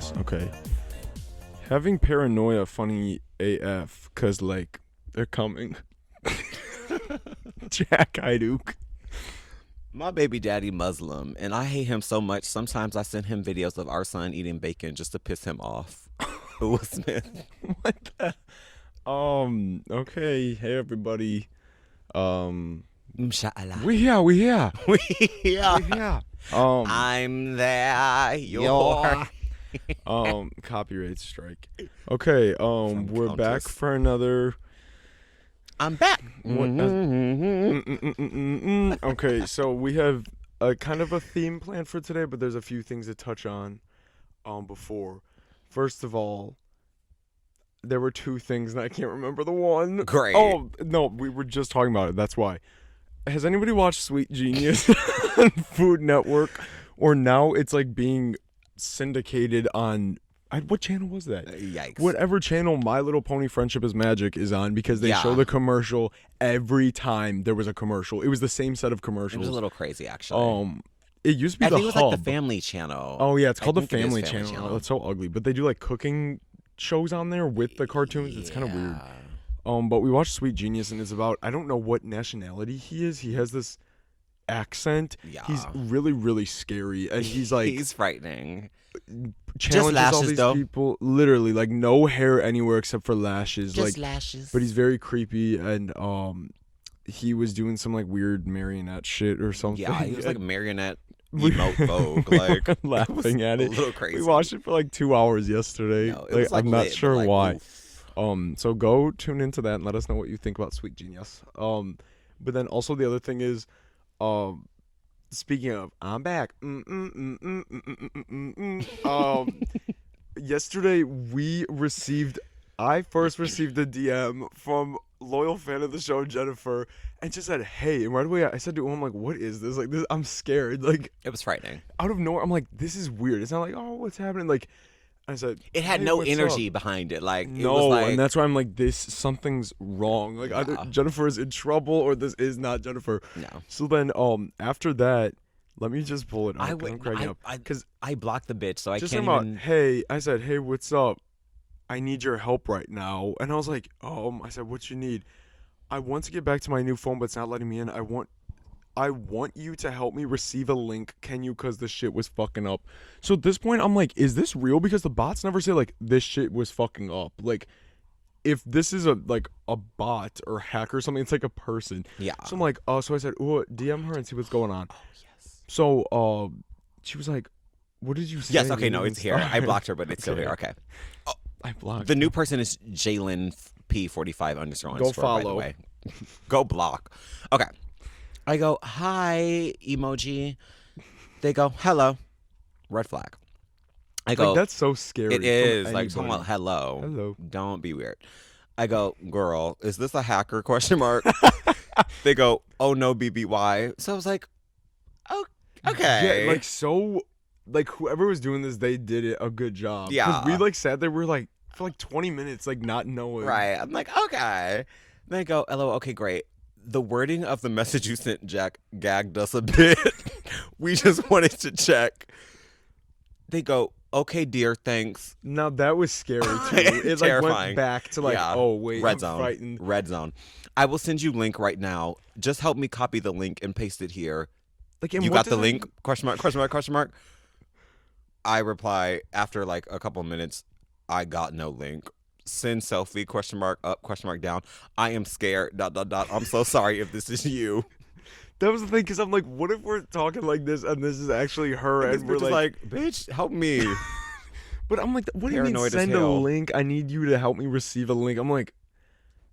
genius. Okay. Having paranoia funny AF, because, like, they're coming. Jack Hyduke. My baby daddy Muslim, and I hate him so much. Sometimes I send him videos of our son eating bacon just to piss him off. Will Smith. What the? Okay. Hey, everybody. Inshallah. We here. Yeah. We here. I'm there. You're. Copyright strike. Okay. We're Countess. back for another. I'm back. Okay, so we have a kind of a theme planned for today, but there's a few things to touch on before. First of all, there were two things, and I can't remember the one. Great. Oh, no, we were just talking about it. That's why. Has anybody watched Sweet Genius on Food Network? Or now it's like being syndicated on... what channel was that? Yikes. Whatever channel My Little Pony Friendship is Magic is on, because they show the commercial every time there was a commercial. It was the same set of commercials. It was a little crazy, actually. It used to be I the think it was Hub. like the Family Channel. Oh yeah, it's called the think it is Family Channel. Oh, it's so ugly, but they do like cooking shows on there with the cartoons. It's kind of weird. But we watched Sweet Genius, and it's about, I don't know what nationality he is. He has this accent. Yeah. He's really, really scary, and he's like He's frightening. challenges lashes, all these though. people. Literally, like no hair anywhere except for lashes. Just like lashes. But he's very creepy, and he was doing some like weird marionette shit or something. Yeah, he was like marionette emote vogue. Like laughing at it. A little crazy. We watched it for like 2 hours yesterday. No, it was, like, I'm not lit, sure but, like, why. oof. So go tune into that and let us know what you think about Sweet Genius. But then also the other thing is, speaking of, I'm back. Yesterday I first received a DM from loyal fan of the show, Jennifer, and just said, "Hey," and right away I said to him, "I'm like, what is this? Like, this, I'm scared." Like, It was frightening. out of nowhere, I'm like, "This is weird." It's not like, "Oh, what's happening?" Like, I said, It had "Hey, no what's energy up?" behind it. Like it No, was like, and that's why I'm like, something's wrong. Like, either Yeah. Jennifer is in trouble or this is not Jennifer. no. So then, after that, let me just pull it up. 'Cause I'm cracking up. Because I blocked the bitch, so I just can't talking about, even. hey, I said, "Hey, what's up? I need your help right now." And I was like, I said, "What you need?" "I want to get back to my new phone, but it's not letting me in. I want you to help me receive a link. Can you? Because the shit was fucking up." So at this point, I'm like, is this real? Because the bots never say, like, this shit was fucking up. Like, if this is a bot or hacker or something, it's like a person. Yeah. So I'm like, so I said, "Ooh, DM her and see what's going on." Oh yes. So, she was like, "What did you say?" Yes. Okay. No, And it's here. I blocked her, but it's still Okay. here. Okay. I blocked. The new person is Jalen P45 underscore. Go By the follow. way. Go block. Okay. I go, "Hi, emoji." They go, "Hello." Red flag. I go, Like, that's so scary. "It from is like talking anybody. about hello. Hello. Don't be weird." I go, "Girl, is this a hacker?" Question mark. They go, "Oh no, BBY." So I was like, "Oh, okay." Yeah, like, so, like, whoever was doing this, they did it a good job. 'Cause Yeah. we, like, sat there, we were, like, for, like, 20 minutes, like, not knowing. Right. I'm like, okay. Then I go, "Hello, okay, great. The wording of the message you sent, Jack, gagged us a bit. We just wanted to check." They go, "Okay, dear, thanks." Now, that was scary, too. It, like, Terrifying. went back to, like, Yeah. oh, wait, Red I'm zone. frightened. Red zone. "I will send you link right now. Just help me copy the link and paste it here." Like, and "You what got the does it- link? Question mark, question mark, question mark. I reply after like a couple minutes, "I got no link. Send selfie, question mark up, question mark down. I am scared, ... I'm so sorry if this is you." That was the thing, because I'm like, what if we're talking like this, and this is actually her, And and this we're bitch is like, like, "Bitch, help me." but I'm like, what do you mean, Paranoid as send a hell. link? I need you to help me receive a link. I'm like,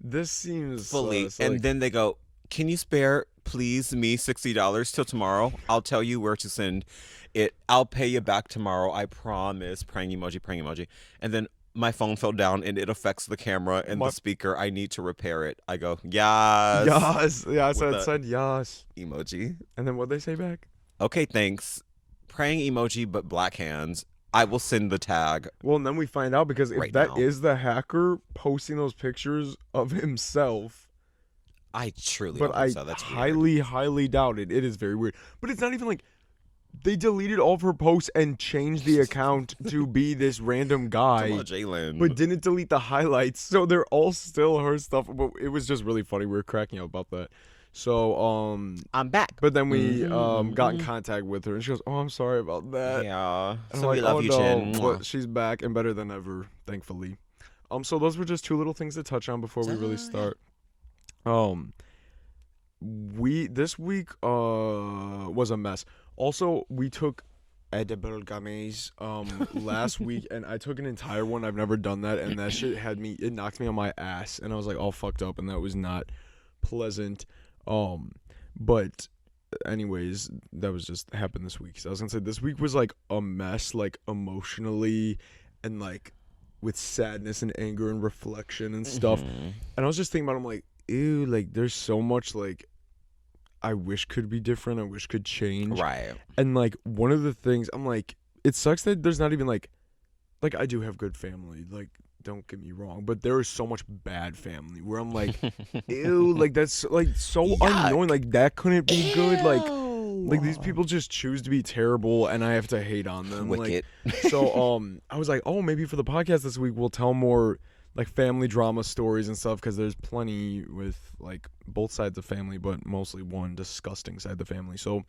this seems Fully. sus. And Like, then they go, "Can you spare, please, me $60 till tomorrow? I'll tell you where to send it. I'll pay you back tomorrow. I promise." Praying emoji, praying emoji. And then my phone fell down and it affects the camera and the speaker. I need to repair it. I go, "Yes." Yes. Yeah, I With the- said yes. Emoji. And then what'd they say back? "Okay, thanks. Praying emoji, but black hands. I will send the tag." Well, and then we find out, because if Right that now. is the hacker posting those pictures of himself, I truly but don't I think so. That's weird. highly, highly doubt it. It is very weird. But it's not even like, They deleted all of her posts and changed the account to be this random guy, but Jalen. didn't delete the highlights. So they're all still her stuff. But it was just really funny. We were cracking up about that. So I'm back. but then we Mhm, got in mhm. contact with her, and she goes, "Oh, I'm sorry about that." Yeah. And I'm So we like, love "Oh you, no," Jen. but Mwah. she's back and better than ever, thankfully. So those were just two little things to touch on before we really Saga. start. Um, we this week was a mess. Also, we took edible gummies last week, and I took an entire one. I've never done that, and that shit it knocked me on my ass, and I was like all fucked up, and that was not pleasant. But anyways, that was just happened this week. So I was gonna say this week was like a mess, like emotionally, and like with sadness and anger and reflection and stuff. Mhm. And I was just thinking about, I'm like, ew, like there's so much like I wish could be different. I wish could change. Right. And like one of the things I'm like, it sucks that there's not even like I do have good family. Like don't get me wrong, but there is so much bad family where I'm like, ew, like that's like so Yuck. annoying. Like that couldn't be good. Like these Ew. people just choose to be terrible, and I have to hate on them. Wicked. So I was like, oh, maybe for the podcast this week we'll tell more like family drama stories and stuff, because there's plenty with like both sides of family, but mostly one disgusting side of the family. So I'm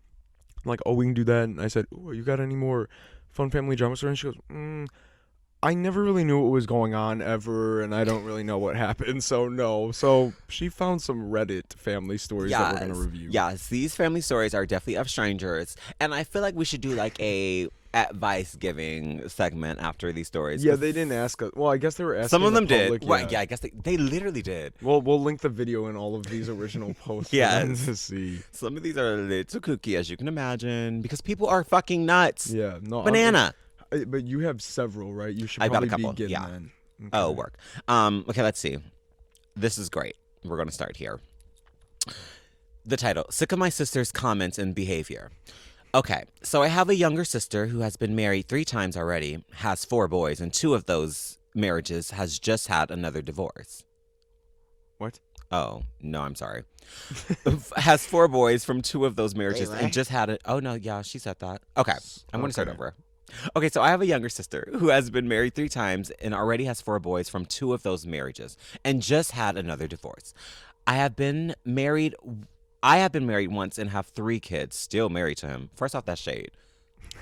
like, oh, we can do that. And I said, oh, you got any more fun family drama stories? And she goes, I never really knew what was going on ever, and I don't really know what happened, so no. So she found some Reddit family stories that we're gonna review. Yes, these family stories are definitely of strangers, and I feel like we should do like a advice giving segment after these stories. Yeah, 'cause they didn't ask us. Well, I guess they were asking. some of the them public, did. Right? Yeah, I guess they literally did. Well, we'll link the video in all of these original posts for them Yes. to see. Some of these are a little kooky, as you can imagine, because people are fucking nuts. Yeah, no. Banana. But you have several, right? You should I've got a probably couple, begin yeah. then. Oh, Okay. work. Okay, let's see. This is great. We're going to start here. The title, Sick of My Sister's Comments and Behavior. Okay, so I have a younger sister who has been married 3 times already, has 4 boys, and 2 of those marriages has just had another divorce. What? Oh, no, I'm sorry. Has 4 boys from 2 of those marriages Really? and just had it. Oh, no, yeah, she said that. Okay, I'm going to start Okay. over. Okay, so I have a younger sister who has been married 3 times and already has 4 boys from 2 of those marriages and just had another divorce. I have been married once and have 3 kids, still married to him. First off, that's shade.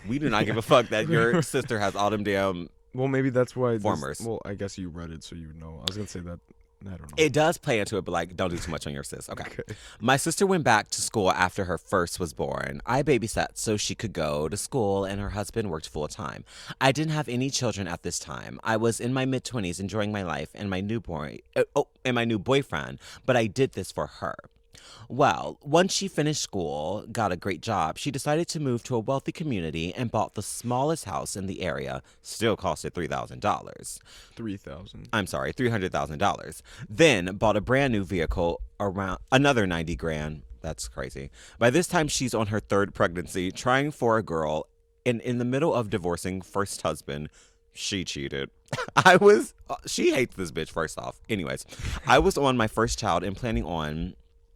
We do not give a fuck that your sister has all them damn. Well, maybe that's why. Formers. Well, I guess you read it, so you know. I was gonna say that. I don't know. It does play into it, but like, don't do too much on your sis. Okay. Okay. My sister went back to school after her first was born. I babysat so she could go to school, and her husband worked full time. I didn't have any children at this time. I was in my mid-20s enjoying my life and my new boyfriend, but I did this for her. Well, once she finished school, got a great job, she decided to move to a wealthy community and bought the smallest house in the area. Still costed $3,000. 3,000. I'm sorry, $300,000. Then bought a brand new vehicle around another 90 grand. That's crazy. By this time, she's on her 3rd pregnancy, trying for a girl, and in the middle of divorcing first husband, she cheated. She hates this bitch, first off. Anyways, I was on my first child and planning on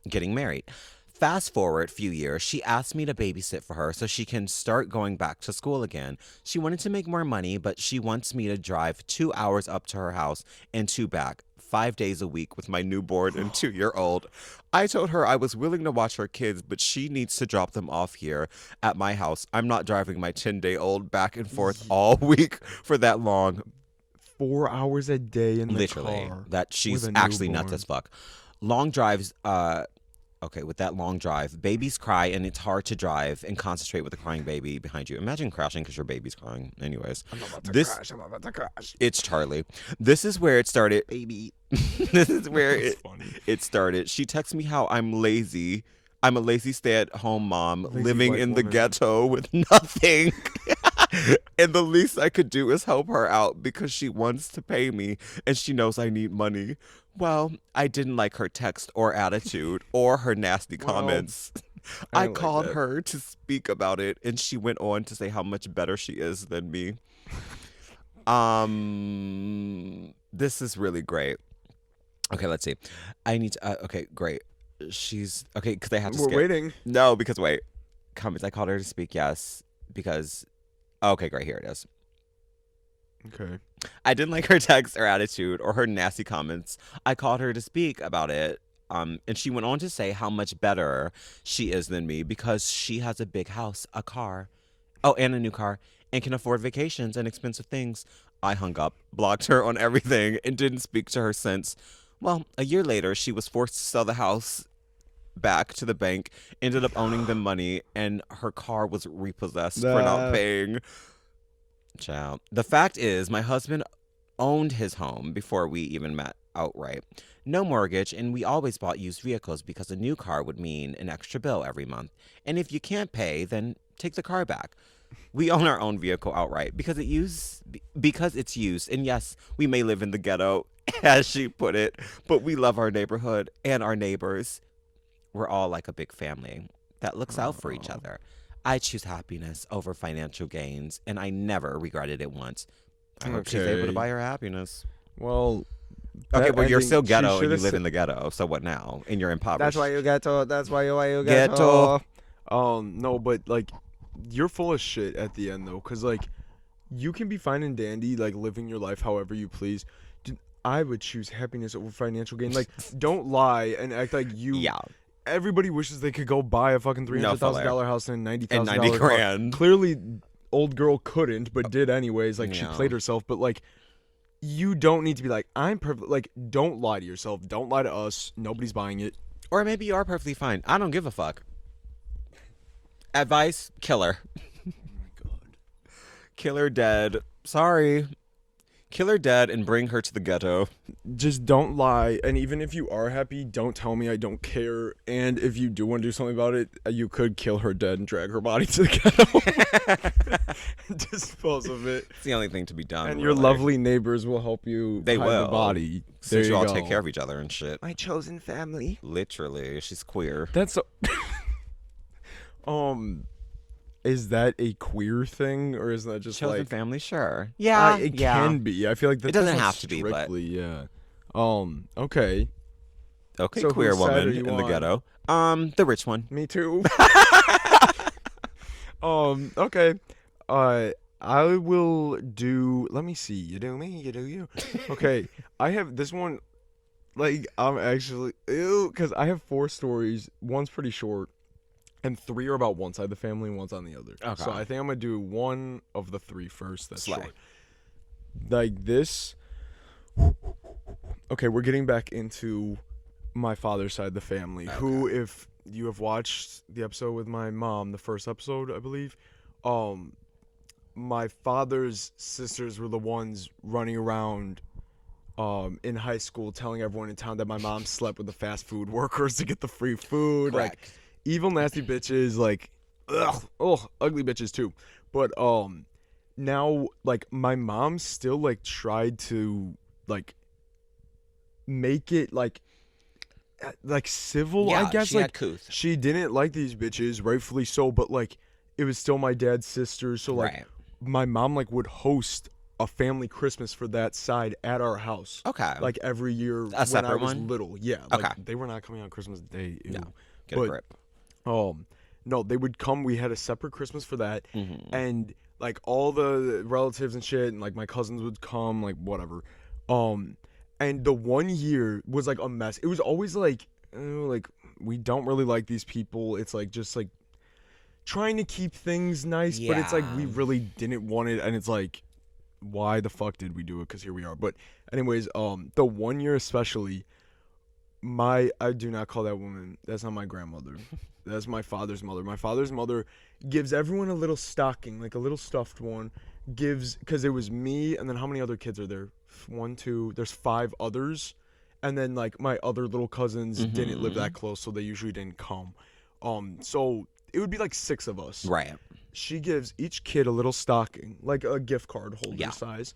getting married. Fast forward a few years, she asked me to babysit for her so she can start going back to school again. She wanted to make more money, but she wants me to drive 2 hours up to her house and 2 back, 5 days a week with my newborn and 2-year-old. I told her I was willing to watch her kids, but she needs to drop them off here at my house. I'm not driving my 10-day-old back and forth all week for that long. 4 hours a day in the Literally, car. that she's with a actually nuts newborn. as fuck. Long drives, okay, with that long drive, babies cry and it's hard to drive and concentrate with a crying baby behind you. Imagine crashing because your baby's crying. Anyways, I'm about to this crash. I'm about to crash. it's Charlie. This is where it started, baby. This is where That's funny. it started. She texts me how I'm lazy. I'm a lazy stay-at-home mom Lazy living white in the woman. ghetto with nothing. And the least I could do is help her out because she wants to pay me and she knows I need money. Well, I didn't like her text or attitude or her nasty Well, comments. I I like called that. her to speak about it and she went on to say how much better she is than me. This is really great. Okay, let's see. I need to, okay, great. She's, okay, because I have to We're skip. waiting. No, because wait. Comments. I called her to speak. Yes. because, okay, great, here it is. Okay. I didn't like her text or attitude or her nasty comments. I called her to speak about it. And she went on to say how much better she is than me because she has a big house, a car, oh, and a new car, and can afford vacations and expensive things. I hung up, blocked her on everything, and didn't speak to her since. Well, a year later, she was forced to sell the house back to the bank, ended up owning the money, and her car was repossessed for not paying. Child. The fact is, my husband owned his home before we even met outright. No mortgage, and we always bought used vehicles because a new car would mean an extra bill every month. And if you can't pay, then take the car back. We own our own vehicle outright because it's used. And yes, we may live in the ghetto, as she put it, but we love our neighborhood and our neighbors. We're all like a big family that looks out for each other. I choose happiness over financial gains, and I never regretted it once. I hope she's able to buy her happiness. Well, Okay, well, you're ending, still she ghetto and shoulda you live said- in the ghetto, so what now? And you're impoverished. That's why you ghetto. That's why you Ghetto. No, but like, you're full of shit at the end though, cause like, you can be fine and dandy, like living your life however you please. I would choose happiness over financial gain. Like, don't lie and act like you. Yeah. Everybody wishes they could go buy a fucking $300,000 house and And $90,000 90 car. grand. Clearly, old girl couldn't, but did anyways. Like, she Yeah. played herself. But like, you don't need to be like, I'm perfect. Like, don't lie to yourself. Don't lie to us. Nobody's buying it. Or maybe you are perfectly fine. I don't give a fuck. Advice, kill her. Oh my god. Kill her dead. Sorry. Kill her dead and bring her to the ghetto. Just don't lie. And even if you are happy, don't tell me. I don't care. And if you do want to do something about it, you could kill her dead and drag her body to the ghetto. Dispose of it. It's the only thing to be done. And your really. lovely neighbors will help you They hide will. the body. Since There you you all go. take care of each other and shit. My chosen family. Literally. She's queer. That's so is that a queer thing or is that just Chosen like family, sure. Yeah. it yeah. can be. I feel like that It doesn't that's not have to be, but- strictly, yeah. Okay. Okay, So queer whose side woman are you in the on? ghetto. The rich one. Me too. Okay. I will do. Let me see. You do me. You do you. Okay. I have this one. Like I'm actually because I have 4 stories. One's pretty short, and 3 are about one side of the family, and one's on the other. Okay. So I think I'm gonna do one of the 3 first. That's Slay. short. Like this. Okay, we're getting back into my father's side of the family. Who, if you have watched the episode with my mom, the first episode, I believe, my father's sisters were the ones running around in high school telling everyone in town that my mom slept with the fast food workers to get the free food. Like Correct. evil nasty bitches, like ugly bitches too. But now like my mom still like tried to like make it like civil, Yeah, I guess. she Like had couth. she didn't like these bitches, rightfully so, but like it was still my dad's sister, so like Right. my mom like would host a family Christmas for that side at our house. Okay. Like every year when I separate was one? little. Yeah. Like Okay. they were not coming on Christmas Day. Ew. No. Get a But, grip. No, they would come. We had a separate Christmas for that. Mm-hmm. And like all the relatives and shit and like my cousins would come, like whatever. And the one year was like a mess. It was always like we don't really like these people. It's like just like trying to keep things nice, but it's like we Yeah. really didn't want it, and it's like why the fuck did we do it? Because here we are. But anyways, the one year especially, I do not call that woman. That's not my grandmother. That's my father's mother. My father's mother gives everyone a little stocking, like a little stuffed one. Because it was me, and then how many other kids are there? 1, 2. There's 5 others, and then like my other little cousins didn't live that close, so they usually didn't come. So it would be like 6 of us. Right. She gives each kid a little stocking, like a gift card holder Yeah. size,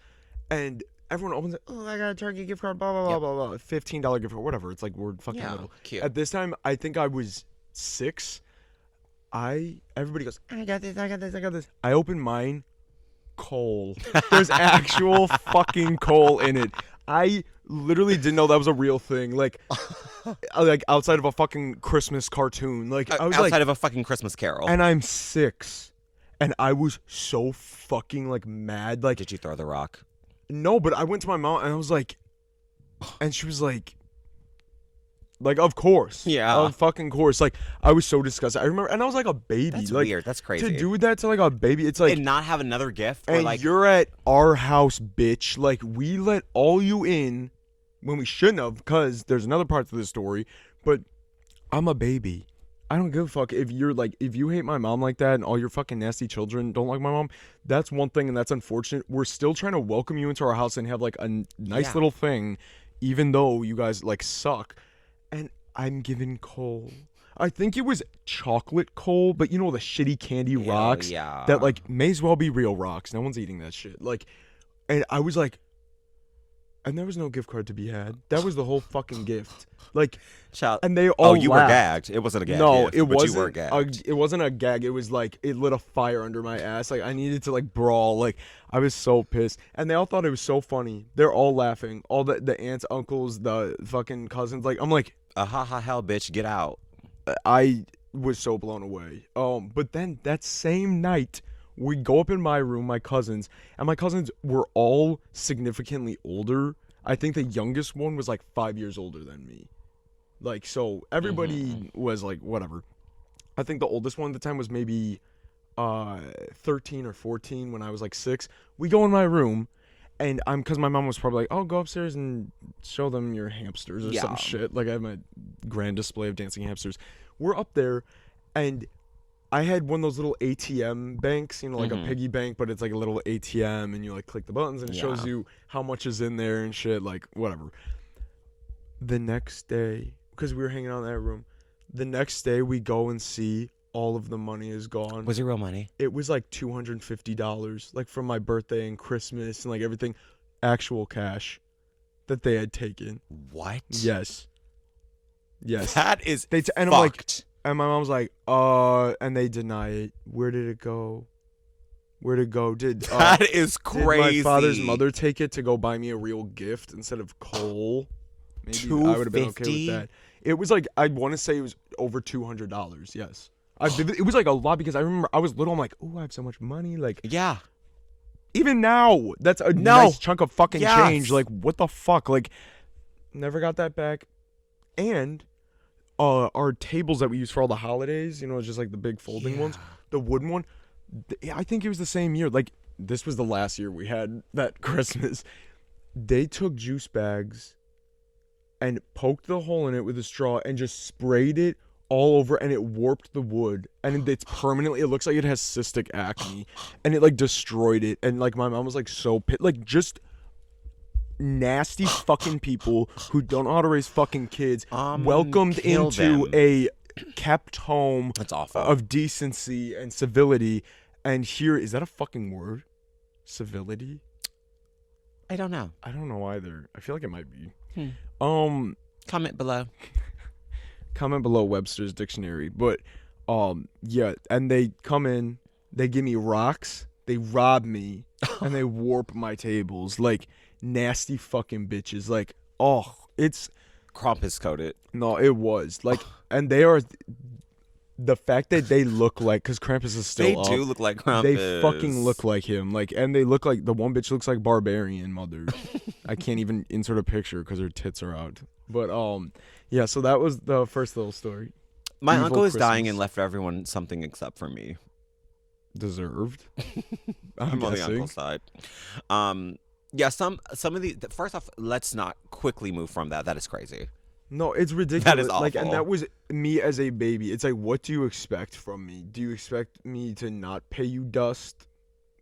and everyone opens it. Oh, I got a Target gift card. Blah blah blah Yep. blah blah. $15 gift card, whatever. It's like we're fucking Yeah. little. Cute. At this time, I think I was 6. Everybody goes, I got this, I got this, I got this. I open mine, coal. There's actual fucking coal in it. I literally didn't know that was a real thing. Like outside of a fucking Christmas cartoon. Like I was outside like, of a fucking Christmas Carol. and I'm 6. And I was so fucking like mad. Like, Did you throw the rock? no, but I went to my mom and I was like, and she was like, of course. Yeah. Of fucking course. Like, I was so disgusted. I remember, and I was like a baby. That's like, weird. That's crazy. To do that to like a baby, it's like, and not have another gift. Or and like, you're at our house, bitch. Like, we let all you in when we shouldn't have, because there's another part to this story, but I'm a baby. I don't give a fuck if you're like, if you hate my mom like that and all your fucking nasty children don't like my mom, that's one thing and that's unfortunate. We're still trying to welcome you into our house and have like a nice little thing, even though you guys like suck. And I'm giving coal. I think it was chocolate coal, but you know the shitty candy rocks that like may as well be real rocks. No one's eating that shit. Like, and I was like, and there was no gift card to be had. That was the whole fucking gift. Like, and they all you laughed. were gagged. It wasn't a gag. No, gift, it but wasn't. You were gagged. It wasn't a gag. It was like it lit a fire under my ass. Like I needed to like brawl. Like I was so pissed, and they all thought it was so funny. They're all laughing. All the aunts, uncles, the fucking cousins. Like I'm like, hell, bitch, get out. I was so blown away. But then that same night, we go up in my room, my cousins, and my cousins were all significantly older. I think the youngest one was like 5 years older than me. Like, so everybody was like, whatever. I think the oldest one at the time was maybe 13 or 14 when I was like 6. We go in my room, and because my mom was probably like, oh, go upstairs and show them your hamsters or some shit. Like, I have my grand display of dancing hamsters. We're up there, and I had one of those little ATM banks, you know, like a piggy bank, but it's like a little ATM, and you like click the buttons, and it shows you how much is in there and shit, like whatever. The next day, because we were hanging out in that room, the next day we go and see all of the money is gone. Was it real money? It was like $250, like from my birthday and Christmas and like everything, actual cash that they had taken. What? Yes. That is and fucked. I'm like, and my mom's like, and they deny it. Where did it go? Where'd it go? That is crazy. Did my father's mother take it to go buy me a real gift instead of coal? Maybe I would have been okay with that. It was like, I want to say it was over $200. Yes. It was like a lot because I remember I was little. I'm like, oh, I have so much money. Like, yeah. Even now, that's a nice chunk of fucking change. Like, what the fuck? Like, never got that back. And our tables that we use for all the holidays, you know, just like the big folding ones, the wooden one, I think it was the same year. Like, this was the last year we had that Christmas. They took juice bags and poked the hole in it with a straw and just sprayed it all over, and it warped the wood, and it's permanently, it looks like it has cystic acne, and it like destroyed it. And like my mom was like so pissed, like just nasty fucking people who don't know how to raise fucking kids welcomed into a kept home. That's awful. Of decency and civility. And here, is that a fucking word? Civility? I don't know. I don't know either. I feel like it might be. Comment below. Comment below Webster's dictionary. But yeah, and they come in, they give me rocks, they rob me, and they warp my tables like nasty fucking bitches. Like, oh, it's Krampus coated. No, it was like, and they are the fact that they look like, because Krampus is still they do look like Krampus. They fucking look like him. Like, and they look like, the one bitch looks like Barbarian Mother. I can't even insert a picture because her tits are out. But yeah, so that was the first little story. My Evil uncle is Christmas. dying and left everyone something except for me. Deserved. I'm on the uncle side. Yeah, some of the first off, let's not quickly move from that. That is crazy. No, it's ridiculous. That is awful. Like, and that was me as a baby. It's like, what do you expect from me? Do you expect me to not pay you dust?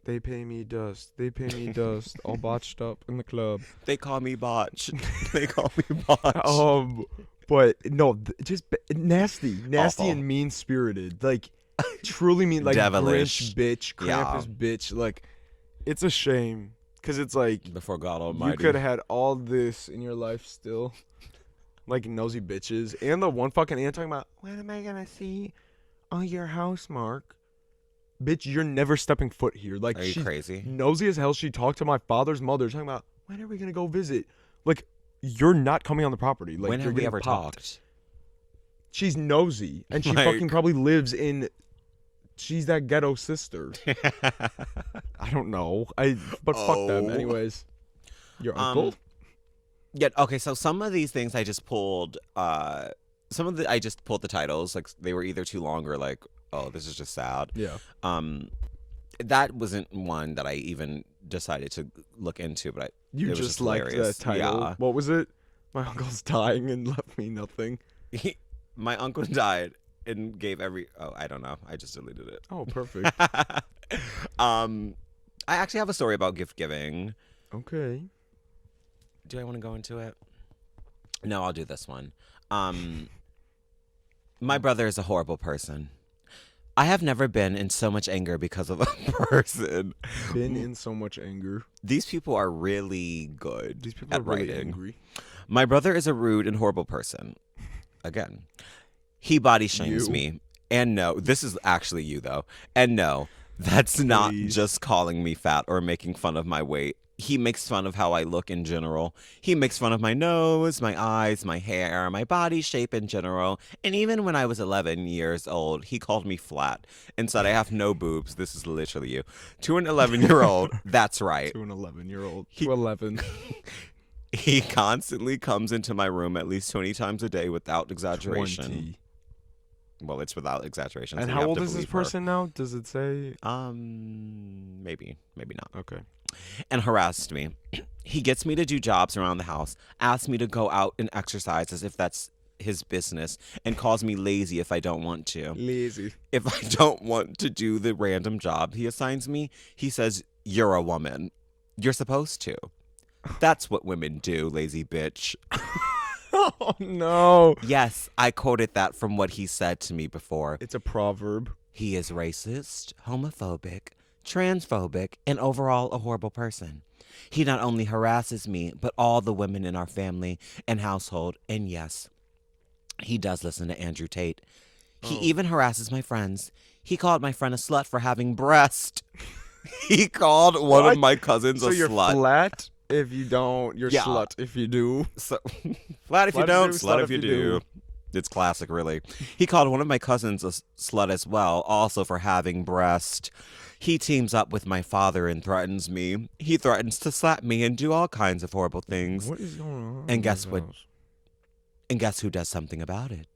They pay me dust. They pay me dust. All botched up in the club. They call me botch. They call me botch. But no, just nasty Awful. and mean spirited. Like, truly mean, like Devilish. Grinch bitch, Krampus bitch. Like, it's a shame because it's like before God Almighty, you could have had all this in your life still. Like nosy bitches. And the one fucking aunt talking about, when am I gonna see your house, Mark? Bitch, you're never stepping foot here. Like, are you she's crazy? Nosy as hell. She talked to my father's mother talking about, when are we gonna go visit? Like, you're not coming on the property. Like, when you're have we getting ever popped. talked? She's nosy. And she Like- fucking probably lives in She's that ghetto sister. I don't know. But fuck them. Oh. Anyways, your uncle? Yeah. Okay. So some of these things I just pulled. I just pulled the titles. Like they were either too long or like, oh, this is just sad. Yeah. That wasn't one that I even decided to look into, but You it was just liked hilarious. that title. Yeah. What was it? My uncle's dying and left me nothing. My uncle died and gave I don't know. I just deleted it. Oh, perfect. I actually have a story about gift giving. Okay. Do I want to go into it? No, I'll do this one. My brother is a horrible person. I have never been in so much anger because of a person. Been in so much anger. These people are really good. These people at are really writing. angry. My brother is a rude and horrible person. Again, he body shames You. me. And no, this is actually you though. And no, that's not Please. just calling me fat or making fun of my weight. He makes fun of how I look in general. He makes fun of my nose, my eyes, my hair, my body shape in general. And even when I was 11 years old, he called me flat and said I have no boobs. This is literally you. To an 11-year-old, that's right. To an 11-year-old. He- To 11. He constantly comes into my room at least 20 times a day without exaggeration. 20. Well, it's without exaggeration. And so you how have old to is this believe her. person now? Does it say? Maybe not. Okay. And harassed me. He gets me to do jobs around the house, asks me to go out and exercise as if that's his business, and calls me lazy if I don't want to. Lazy. If I don't want to do the random job he assigns me, he says, "You're a woman. You're supposed to." That's what women do, lazy bitch. Oh, no. Yes, I quoted that from what he said to me before. It's a proverb. He is racist, homophobic, transphobic, and overall a horrible person. He not only harasses me, but all the women in our family and household. And yes, he does listen to Andrew Tate. He even harasses my friends. He called my friend a slut for having breast. He called one What? of my cousins So a you're slut. flat if you don't. You're Yeah. slut if you do. So, flat if you don't, slut if you do. It's classic, really. He called one of my cousins a slut as well, also for having breast. He teams up with my father and threatens me. He threatens to slap me and do all kinds of horrible things. What is going on? And in guess this what? house? And guess who does something about it?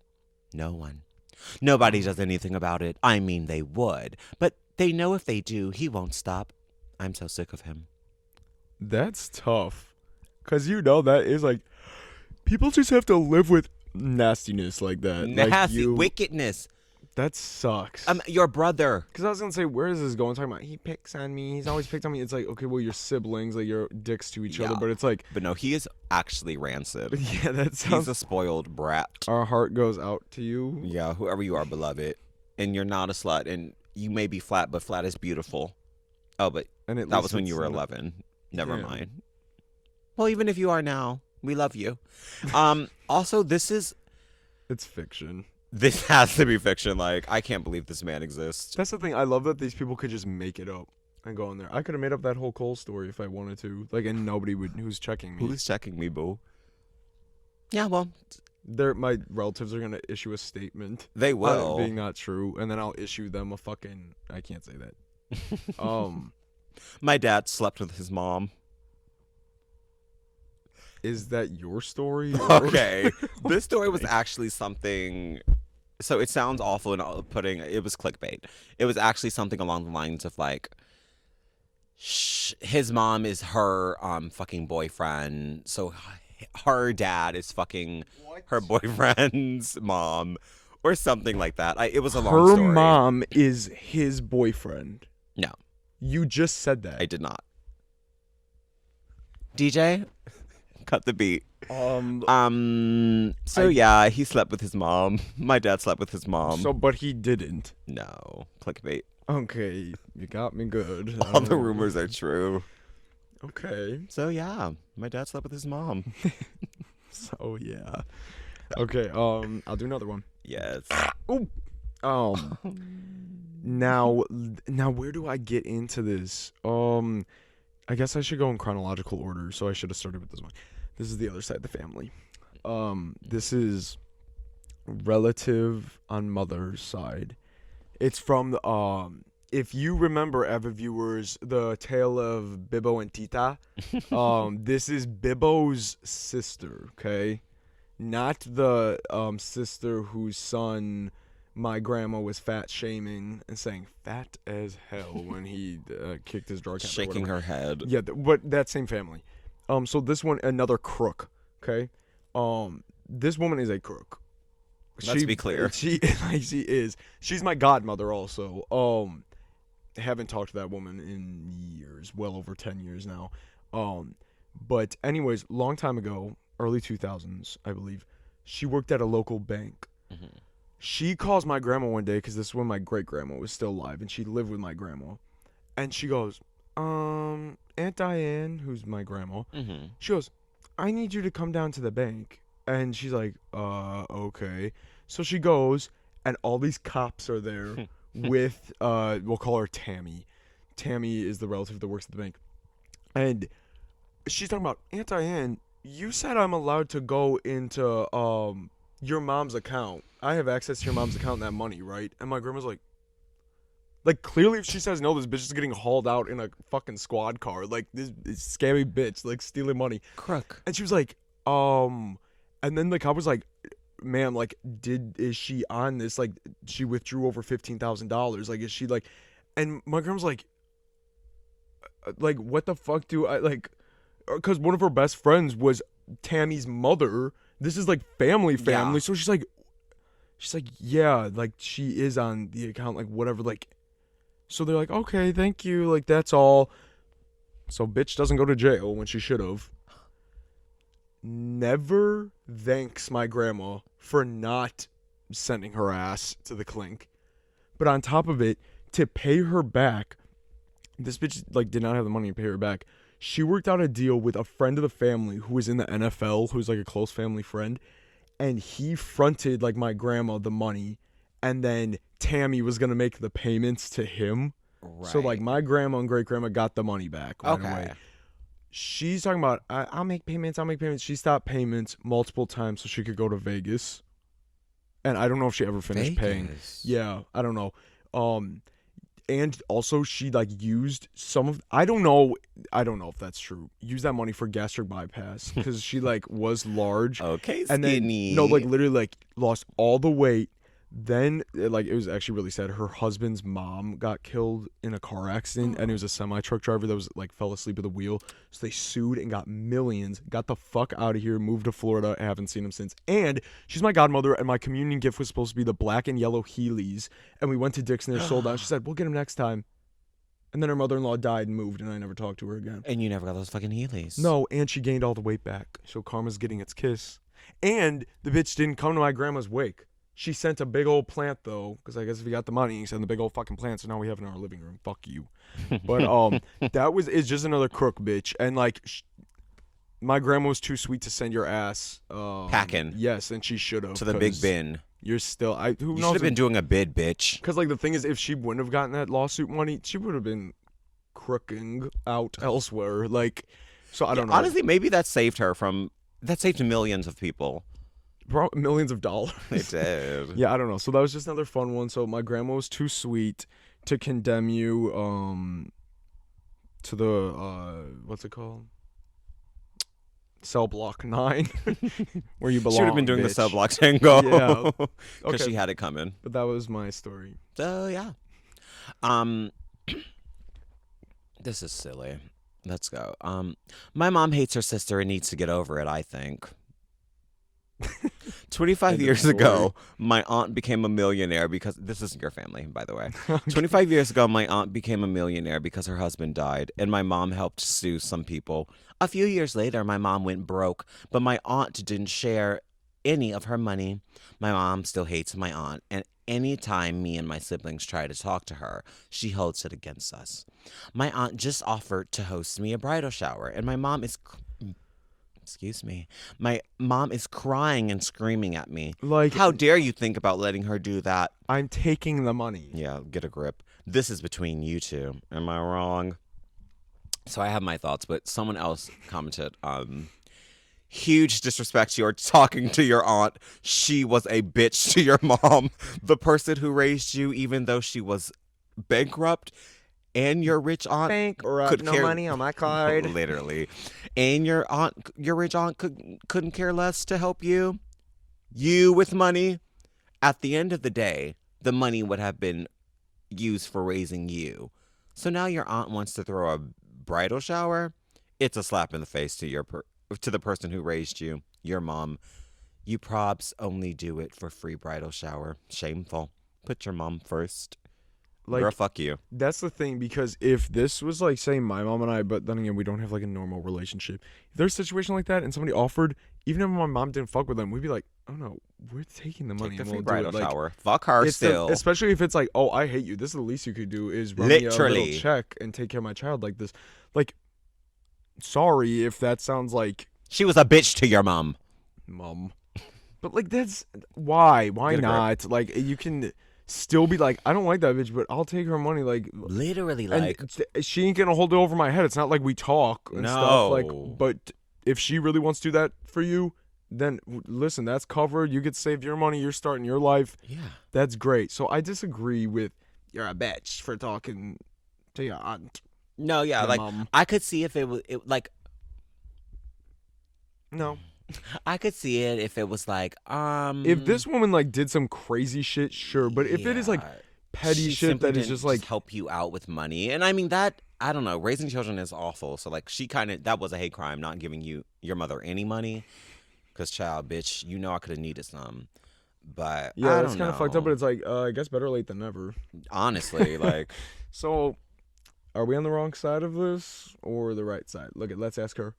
No one. Nobody does anything about it. I mean, they would. But they know if they do, he won't stop. I'm so sick of him. That's tough. Because you know that is like. People just have to live with nastiness like that. Like Nasty wickedness. That sucks. Your brother. Because I was going to say, where is this going? Talking about, he picks on me. He's always picked on me. It's like, okay, well, you're siblings. Like, you're dicks to each other. Yeah. But it's like, But no, he is actually rancid. yeah, that sounds. He's a spoiled brat. Our heart goes out to you. Yeah, whoever you are, beloved. And you're not a slut. And you may be flat, but flat is beautiful. Oh, but And at that least was when it's you were not- 11. Never Yeah. mind. Well, even if you are now, we love you. Also, this fiction. has to be fiction. Like, I can't believe this man exists. That's the thing. I love that these people could just make it up and go in there. I could have made up that whole Cole story if I wanted to. Like, and nobody would. Who's checking me? Who's checking me, boo? Yeah, well, My relatives are gonna issue a statement. they on it will. being not true, and then I'll issue them a fucking. I can't say that. My dad slept with his mom. Is that your story? or- Okay. This story was actually something. So it sounds awful and it was clickbait. It was actually something along the lines of like, his mom is her fucking boyfriend. So her dad is fucking her boyfriend's mom or something like that. It was a long Her story. mom is his boyfriend. No, You just said that. I did not. DJ, cut the beat. So yeah, he slept with his mom. My dad slept with his mom. But he didn't. No, clickbait. Okay, you got me good. All the rumors are true. Okay. So yeah, my dad slept with his mom. So yeah. Okay. I'll do another one. Yes. Now where do I get into this? I guess I should go in chronological order, so I should have started with this one. This is the other side of the family. This is relative on mother's side. It's from if you remember, Eva viewers, the tale of Bibbo and Tita. This is Bibbo's sister. Okay, not the sister whose son my grandma was fat shaming and saying fat as hell when he kicked his drug habit. Shaking her head. Yeah, but that same family. So this one, another crook. Okay, this woman is a crook. Let's be clear. She is. She's my godmother also. Haven't talked to that woman in years, well over 10 years now. But anyways, long time ago, early 2000s, I believe, she worked at a local bank. Mm-hmm. She calls my grandma one day because this is when my great grandma was still alive and she lived with my grandma. And she goes, Aunt Diane, who's my grandma, Mm-hmm. she goes, I need you to come down to the bank. And she's like, okay. So she goes, and all these cops are there with, we'll call her Tammy. Tammy is the relative that works at the bank. And she's talking about, Aunt Diane, you said I'm allowed to go into your mom's account. I have access to your mom's account and that money, right? And my grandma's like clearly if she says no, this bitch is getting hauled out in a fucking squad car. Like, this scammy bitch, like, stealing money. Crook. And she was like, and then the cop was like, ma'am, like, is she on this? Like, she withdrew over $15,000. Like, is she like, and my grandma's like, what the fuck do I, like, because one of her best friends was Tammy's mother. This is like family. Yeah. So she's like, yeah, like, she is on the account, like, whatever, like, so they're like, okay, thank you, like, that's all. So bitch doesn't go to jail when she should have. Never thanks my grandma for not sending her ass to the clink. But on top of it, to pay her back, this bitch, like, did not have the money to pay her back. She worked out a deal with a friend of the family who was in the NFL, who's like a close family friend, and he fronted, like, my grandma the money, and then Tammy was gonna make the payments to him. Right. So, like, my grandma and great grandma got the money back right Okay. away. She's talking about, I'll make payments. She stopped payments multiple times so she could go to Vegas. And I don't know if she ever finished paying. Vegas. Yeah, I don't know. And also she, like, used some of, I don't know if that's true. Used that money for gastric bypass because she, like, was large. Okay, And then, skinny. no, like, literally, like, lost all the weight. Then, like, it was actually really sad. Her husband's mom got killed in a car accident, and it was a semi-truck driver that was, like, fell asleep at the wheel. So they sued and got millions, got the fuck out of here, moved to Florida. I haven't seen him since. And she's my godmother, and my communion gift was supposed to be the black and yellow Heelys. And we went to Dick's, and they're sold out. She said, we'll get them next time. And then her mother-in-law died and moved, and I never talked to her again. And you never got those fucking Heelys. No, and she gained all the weight back. So karma's getting its kiss. And the bitch didn't come to my grandma's wake. She sent a big old plant, though, because I guess if you got the money, you send the big old fucking plant, so now we have it in our living room. Fuck you. But it's just another crook, bitch. And, like, my grandma was too sweet to send your ass packing. Yes, and she should have. To the big bin. You're still, who You knows? should have been doing a bid, bitch. Because, like, the thing is, if she wouldn't have gotten that lawsuit money, she would have been crooking out elsewhere. Like, so I don't know. Honestly, maybe that saved millions of people. Millions of dollars. It did. Yeah, I don't know. So that was just another fun one. So my grandma was too sweet to condemn you to the what's it called? Cell block 9 where you belong. She would have been doing bitch. the cell block tango. Yeah. Because Okay. she had it coming. But that was my story. So yeah. This is silly. Let's go. My mom hates her sister and needs to get over it, I think. 25 End of years story. ago, my aunt became a millionaire because this isn't your family, by the way. 25 years ago, my aunt became a millionaire because her husband died, and my mom helped sue some people. A few years later, my mom went broke, but my aunt didn't share any of her money. My mom still hates my aunt, and anytime me and my siblings try to talk to her, she holds it against us. My aunt just offered to host me a bridal shower, and my mom is crying and screaming at me. Like, How dare you think about letting her do that? I'm taking the money. Yeah, get a grip. This is between you two. Am I wrong? So I have my thoughts, but someone else commented, Huge disrespect. You're talking to your aunt. She was a bitch to your mom. The person who raised you, even though she was bankrupt, and your rich aunt Bank or could no care money on my card. literally, and your rich aunt couldn't care less to help you. You with money. At the end of the day, the money would have been used for raising you. So now your aunt wants to throw a bridal shower. It's a slap in the face to to the person who raised you, your mom. You probs only do it for free bridal shower. Shameful. Put your mom first. Like, Girl, fuck you. that's the thing, because if this was like, say, my mom and I, but then again, we don't have like a normal relationship. If there's a situation like that and somebody offered, even if my mom didn't fuck with them, we'd be like, oh no, we're taking the money Take the and free we'll bridal do it. Like, shower. Fuck her still. especially if it's like, oh, I hate you. This is the least you could do is run me a Literally. little check and take care of my child like this. Like, sorry if that sounds like She was a bitch to your mom. mom, but like that's why Get a grip. not? Like, you can still be like, I don't like that bitch, but I'll take her money. Like, Literally, and like, she ain't gonna hold it over my head. It's not like we talk and stuff. Like, No. but if she really wants to do that for you, then listen, that's covered. You get to save your money. You're starting your life. yeah. That's great. So I disagree with you're a bitch for talking to your aunt. No, yeah, Your like, mom. I could see if it was, like, No. I could see it if it was like, If this woman like did some crazy shit, sure. But if it is like yeah, petty she shit simply that is didn't just like help you out with money, and I mean that, I don't know, raising children is awful. So like, she kind of, that was a hate crime, not giving your mother any money, because child, bitch, you know I could have needed some, but yeah, I that's don't kind of fucked up. know. But it's like I guess better late than never. Honestly, like, So are we on the wrong side of this or the right side? Look at, let's ask her.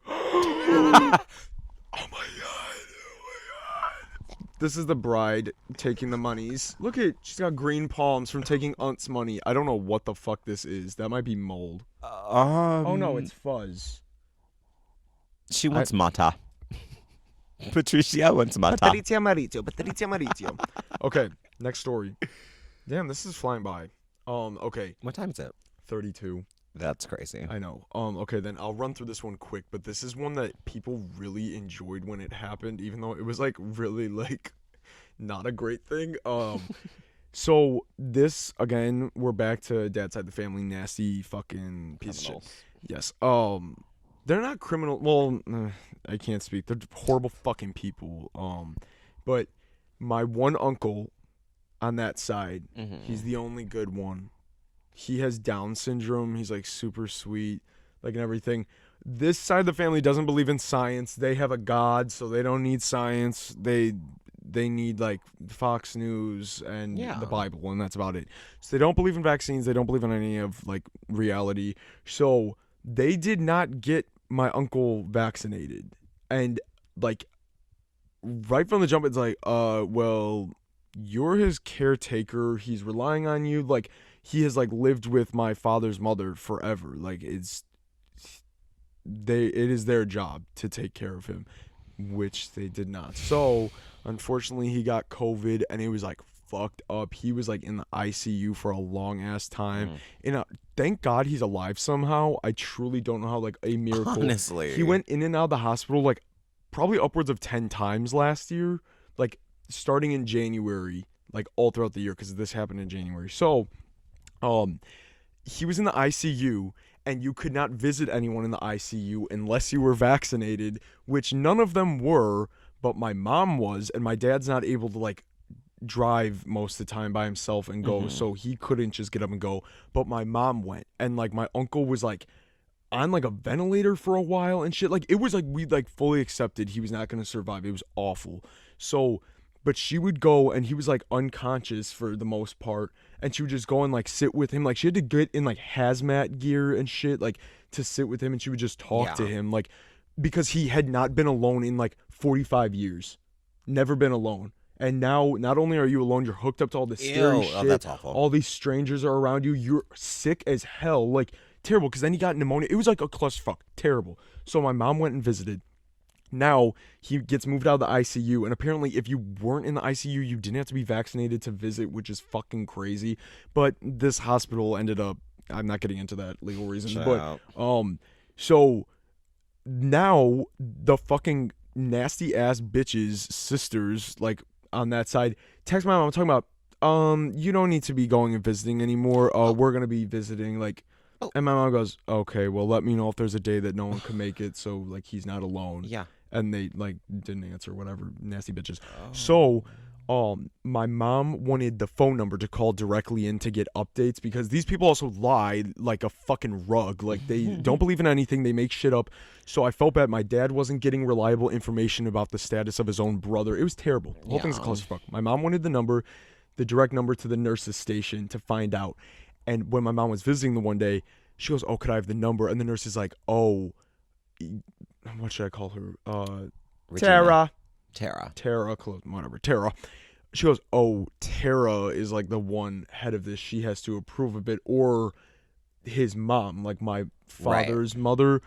Oh my god. This is the bride taking the monies. Look at, she's got green palms from taking aunt's money. I don't know what the fuck this is. That might be mold. Oh no, it's fuzz. she wants mata. Patricia wants mata. Patrizia Mauricio. Okay, next story. Damn, this is flying by. Okay, What time is it? 32. That's crazy. I know. Okay, then I'll run through this one quick, but this is one that people really enjoyed when it happened, even though it was like really like not a great thing. So this again, we're back to dad's side of the family, nasty fucking piece of shit. Yes. They're not criminal. Well, I can't speak. They're horrible fucking people. But my one uncle on that side, he's the only good one. He has Down syndrome. He's like super sweet, like, and everything. This side of the family doesn't believe in science. They have a god, so they don't need science. They need like Fox News and Yeah. the Bible, and that's about it. So they don't believe in vaccines. They don't believe in any of like reality. So they did not get my uncle vaccinated, and like right from the jump, it's like, well, you're his caretaker. He's relying on you. Like, he has like lived with my father's mother forever. Like, it is their job to take care of him, which they did not. So unfortunately, he got COVID, and it was like fucked up. He was like in the ICU for a long ass time. And thank God he's alive somehow. I truly don't know how, like, a miracle. Honestly. He went in and out of the hospital like probably upwards of 10 times last year, like starting in January, like all throughout the year, because this happened in January. So he was in the ICU, and you could not visit anyone in the ICU unless you were vaccinated, which none of them were, but my mom was, and my dad's not able to like drive most of the time by himself and go, so he couldn't just get up and go, but my mom went, and like my uncle was like on like a ventilator for a while and shit. Like, it was like we like fully accepted he was not going to survive. It was awful. So but she would go, and he was like unconscious for the most part, and she would just go and like sit with him. Like, she had to get in like hazmat gear and shit, like, to sit with him, and she would just talk to him, like, because he had not been alone in like 45 years. Never been alone. And now, not only are you alone, you're hooked up to all this scary shit. Oh, that's awful. All these strangers are around you. You're sick as hell. Like, terrible. Because then he got pneumonia. It was like a clusterfuck. Terrible. So my mom went and visited. Now he gets moved out of the ICU, and apparently if you weren't in the ICU, you didn't have to be vaccinated to visit, which is fucking crazy. But this hospital ended up, I'm not getting into that legal reason, but so now the fucking nasty ass bitches, sisters, like on that side, text my mom. I'm talking about, you don't need to be going and visiting anymore. We're gonna be visiting, like, and my mom goes, okay, well, let me know if there's a day that no one can make it, so like he's not alone. Yeah. And they like didn't answer, whatever, nasty bitches. So, my mom wanted the phone number to call directly in to get updates because these people also lie like a fucking rug. Like they don't believe in anything. They make shit up. So I felt bad. My dad wasn't getting reliable information about the status of his own brother. It was terrible. The whole thing's a clusterfuck. My mom wanted the direct number to the nurse's station to find out. And when my mom was visiting the one day, she goes, "Oh, could I have the number?" And the nurse is like, "Oh, what should I call her? Regina. Tara, whatever. Tara." She goes, "Oh, Tara is like the one head of this. She has to approve of it, or his mom, like my father's mother."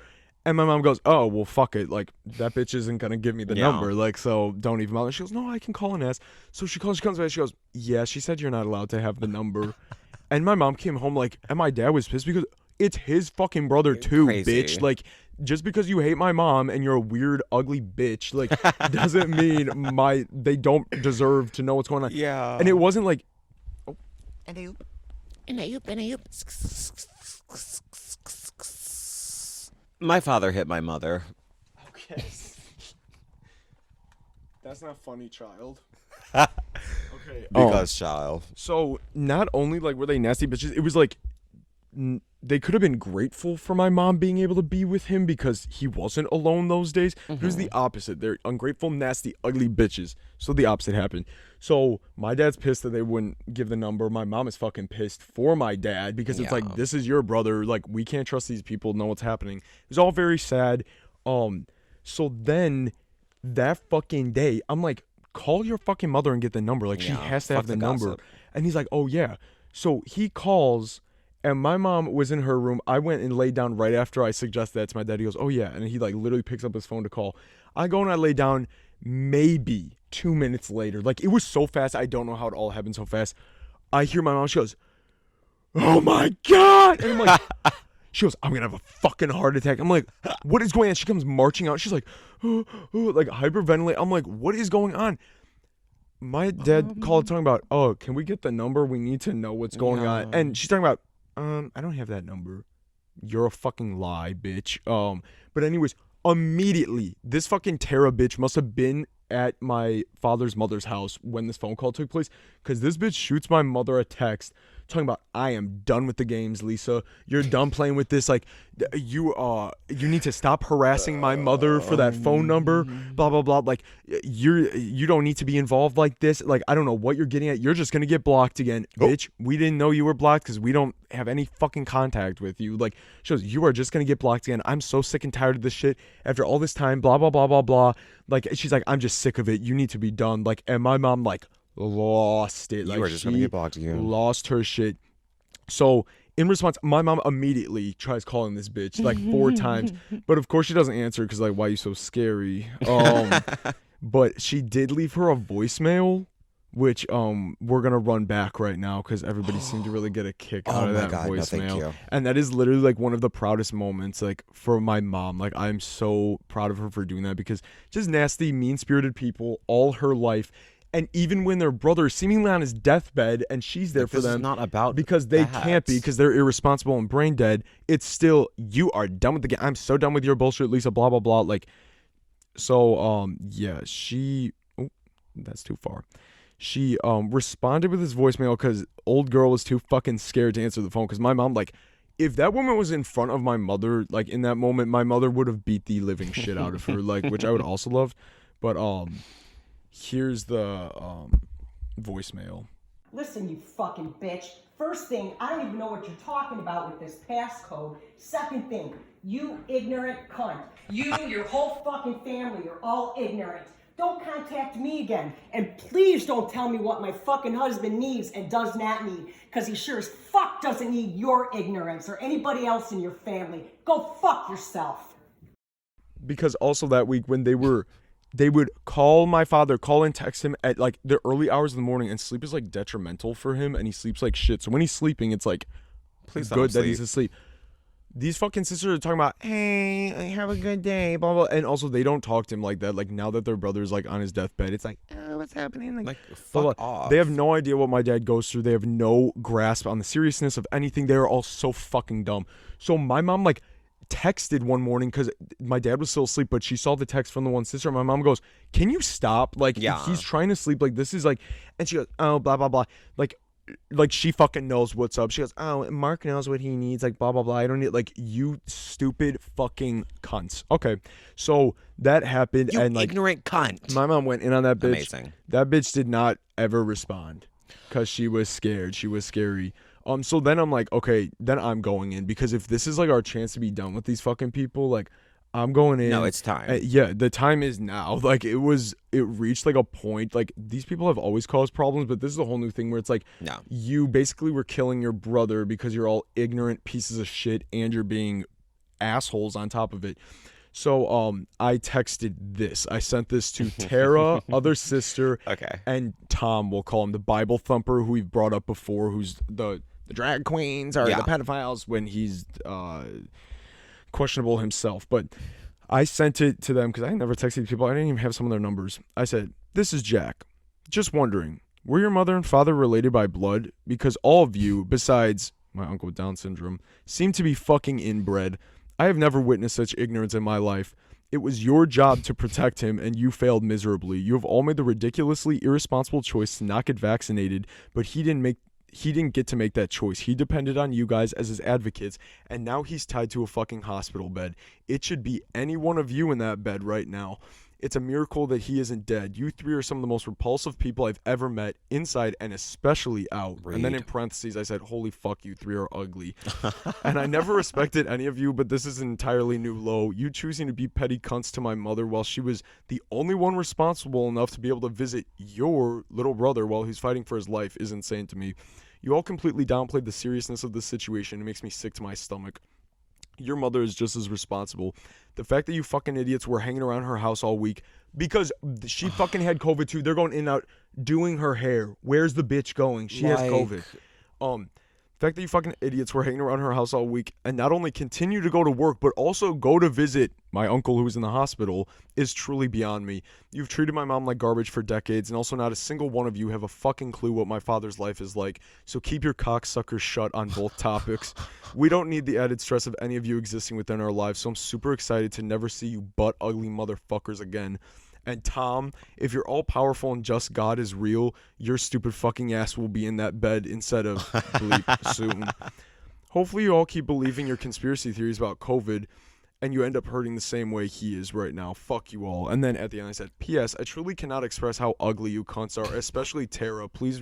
And my mom goes, "Oh, well, fuck it. Like that bitch isn't gonna give me the number. Like, so don't even bother." She goes, "No, I can call and ask." So she calls. She comes back. She goes, "Yeah, she said you're not allowed to have the number." And my mom came home like, and my dad was pissed because it's his fucking brother too, Crazy. bitch. Like, just because you hate my mom and you're a weird, ugly bitch, like, doesn't mean they don't deserve to know what's going on. Yeah. And it wasn't like, My father hit my mother. okay, that's not funny, child. Okay, Because child. so not only like were they nasty bitches, it was like they could have been grateful for my mom being able to be with him because he wasn't alone those days. It was the opposite. They're ungrateful, nasty, ugly bitches. So the opposite happened. So my dad's pissed that they wouldn't give the number. My mom is fucking pissed for my dad because it's like, this is your brother. Like, we can't trust these people, know what's happening. It was all very sad. So then that fucking day, I'm like, call your fucking mother and get the number. Like, she has to have the number. gossip. And he's like, oh yeah. So he calls, and my mom was in her room. I went and laid down right after I suggested that to my dad. He goes, oh yeah. And he like literally picks up his phone to call. I go and I lay down maybe 2 minutes later. Like, it was so fast. I don't know how it all happened so fast. I hear my mom. She goes, oh my God. And I'm like, she goes, I'm going to have a fucking heart attack. I'm like, what is going on? She comes marching out. She's like, like hyperventilate. I'm like, what is going on? My dad called talking about, oh, can we get the number? We need to know what's going on. And she's talking about, I don't have that number. You're a fucking lie, bitch. But anyways, immediately, this fucking Tara bitch must have been at my father's mother's house when this phone call took place, because this bitch shoots my mother a text talking about, I am done with the games, Lisa. You're done playing with this. Like, you need to stop harassing my mother for that phone number. Blah blah blah. Like, you don't need to be involved like this. Like, I don't know what you're getting at. You're just gonna get blocked again, bitch. We didn't know you were blocked because we don't have any fucking contact with you. Like, shows you are just gonna get blocked again. I'm so sick and tired of this shit after all this time. Blah blah blah blah blah. Like, she's like, I'm just sick of it. You need to be done. Like, and my mom like lost it. Like, You are just gonna get blocked again. Lost her shit. So in response, my mom immediately tries calling this bitch like 4 times, but of course she doesn't answer because like, why are you so scary? But she did leave her a voicemail, which we're gonna run back right now because everybody seemed to really get a kick out of that voicemail. No, thank you. And that is literally like one of the proudest moments like for my mom. Like, I'm so proud of her for doing that because just nasty, mean-spirited people all her life. And even when their brother is seemingly on his deathbed and she's there for This them, is not about because they that. can't be, because they're irresponsible and brain dead, it's still, you are done with the game. I'm so done with your bullshit, Lisa, blah, blah, blah. Like, so, yeah, that's too far. She responded with his voicemail because old girl was too fucking scared to answer the phone. Because my mom, like, if that woman was in front of my mother, like, in that moment, my mother would have beat the living shit out of her, like, which I would also love. But, here's the voicemail. Listen, you fucking bitch. First thing, I don't even know what you're talking about with this passcode. Second thing, you ignorant cunt. You, your whole fucking family are all ignorant. Don't contact me again. And please don't tell me what my fucking husband needs and does not need. Because he sure as fuck doesn't need your ignorance or anybody else in your family. Go fuck yourself. Because also that week when they would call my father, call and text him at like the early hours of the morning, and sleep is like detrimental for him, and he sleeps like shit. So when he's sleeping, it's like Please let good him that he's sleep. asleep. these fucking sisters are talking about, hey, have a good day, blah, blah. And also, they don't talk to him like that. Like, now that their brother's, like, on his deathbed, it's like, oh, what's happening? Like, blah, fuck blah. off. They have no idea what my dad goes through. They have no grasp on the seriousness of anything. They're all so fucking dumb. So my mom, like, texted one morning because my dad was still asleep, but she saw the text from the one sister. My mom goes, can you stop? Like, he's trying to sleep. Like, this is like, and she goes, oh, blah, blah, blah. Like she fucking knows what's up. She goes, oh, Mark knows what he needs. Like, blah, blah, blah. I don't need, like, you stupid fucking cunts. Okay. So that happened. You and like, ignorant cunt. my mom went in on that bitch. Amazing. That bitch did not ever respond because she was scared. She was scary. So then I'm like, okay, then I'm going in because if this is like our chance to be done with these fucking people, like, I'm going in. No, it's time. Yeah, the time is now. Like, it reached like a point. Like, these people have always caused problems, but this is a whole new thing where it's like, No. you basically were killing your brother because you're all ignorant pieces of shit and you're being assholes on top of it. So I texted this. I sent this to Tara, other sister, Okay. and Tom, we'll call him the Bible thumper, who we've brought up before, who's the drag queens or the pedophiles when he's questionable himself. But I sent it to them because I never texted people. I didn't even have some of their numbers. I said, this is Jack. Just wondering, were your mother and father related by blood? Because all of you, besides my uncle with Down syndrome, seem to be fucking inbred. I have never witnessed such ignorance in my life. It was your job to protect him, and you failed miserably. You have all made the ridiculously irresponsible choice to not get vaccinated, but he didn't get to make that choice. He depended on you guys as his advocates, and now he's tied to a fucking hospital bed. It should be any one of you in that bed right now. It's a miracle that he isn't dead. You three are some of the most repulsive people I've ever met, inside and especially out. And then in parentheses, I said, holy fuck, you three are ugly. And I never respected any of you, but this is an entirely new low. You choosing to be petty cunts to my mother while she was the only one responsible enough to be able to visit your little brother while he's fighting for his life is insane to me. You all completely downplayed the seriousness of the situation. It makes me sick to my stomach. Your mother is just as responsible. The fact that you fucking idiots were hanging around her house all week because she fucking had COVID too. They're going in and out doing her hair. Where's the bitch going? She has COVID. The fact that you fucking idiots were hanging around her house all week and not only continue to go to work, but also go to visit my uncle who's in the hospital is truly beyond me. You've treated my mom like garbage for decades, and also not a single one of you have a fucking clue what my father's life is like. So keep your cocksuckers shut on both topics. We don't need the added stress of any of you existing within our lives, so I'm super excited to never see you butt ugly motherfuckers again. And Tom, if you're all powerful and just God is real, your stupid fucking ass will be in that bed instead of bleep soon. Hopefully you all keep believing your conspiracy theories about COVID and you end up hurting the same way he is right now. Fuck you all. And then at the end I said, P.S. I truly cannot express how ugly you cunts are, especially Tara. Please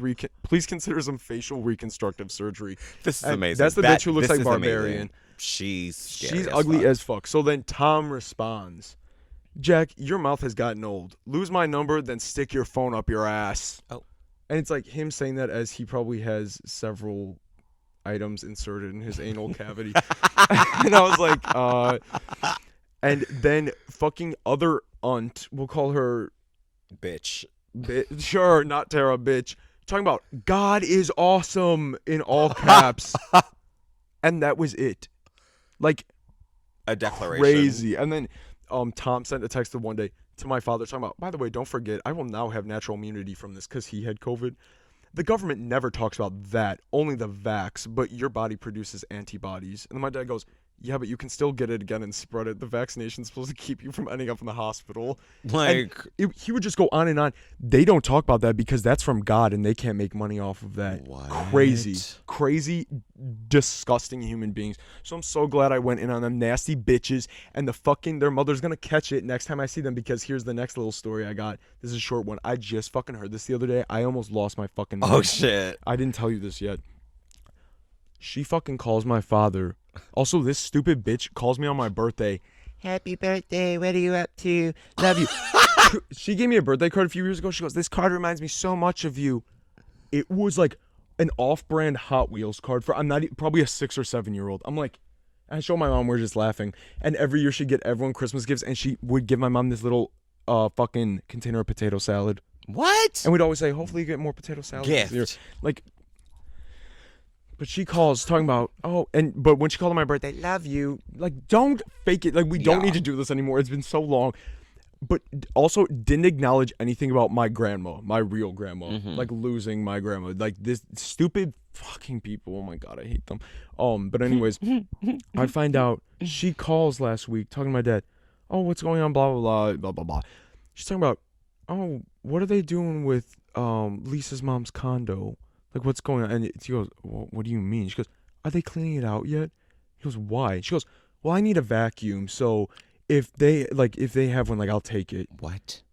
consider some facial reconstructive surgery. This is And amazing. that's the bitch who looks like Barbarian. Amazing. She's scary She's as ugly fuck. as fuck. So then Tom responds, Jack, your mouth has gotten old. Lose my number, then stick your phone up your ass. Oh. And it's like him saying that as he probably has several items inserted in his anal cavity. And I was like, and then fucking other aunt, we'll call her Bitch. sure, not Tara, bitch. Talking about God is awesome in all caps. And that was it. Like, A declaration. crazy. And then Tom sent a text one day to my father talking about, by the way, don't forget, I will now have natural immunity from this because he had COVID. The government never talks about that, only the vax, but your body produces antibodies. And then my dad goes, yeah, but you can still get it again and spread it. The vaccination's supposed to keep you from ending up in the hospital. Like, He would just go on and on. They don't talk about that because that's from God and they can't make money off of that. What? Crazy, disgusting human beings. So I'm so glad I went in on them nasty bitches and their mother's gonna catch it next time I see them because here's the next little story I got. This is a short one. I just fucking heard this the other day. I almost lost my fucking mind. oh shit. I didn't tell you this yet. She fucking calls my father. Also, this stupid bitch calls me on my birthday. Happy birthday. What are you up to? Love you. She gave me a birthday card a few years ago. She goes, this card reminds me so much of you. It was like an off-brand Hot Wheels card for, I'm not probably a 6 or 7 year old. I'm like, I show my mom, we're just laughing. And every year she'd get everyone Christmas gifts and she would give my mom this little fucking container of potato salad. What? And we'd always say, hopefully you get more potato salad this year. Gift. Like, But she calls talking about, but when she called on my birthday, love you. Like, don't fake it. Like, we don't need to do this anymore. It's been so long. But also didn't acknowledge anything about my grandma, my real grandma. Like, losing my grandma. Like, this stupid fucking people. Oh my God, I hate them. But anyways, I find out she calls last week talking to my dad. Oh, what's going on? Blah, blah, blah, blah, blah, blah. She's talking about, what are they doing with Lisa's mom's condo? Like, what's going on? And she goes, well, what do you mean? She goes, are they cleaning it out yet? He goes, why? She goes, well, I need a vacuum. So if they have one, like, I'll take it. What?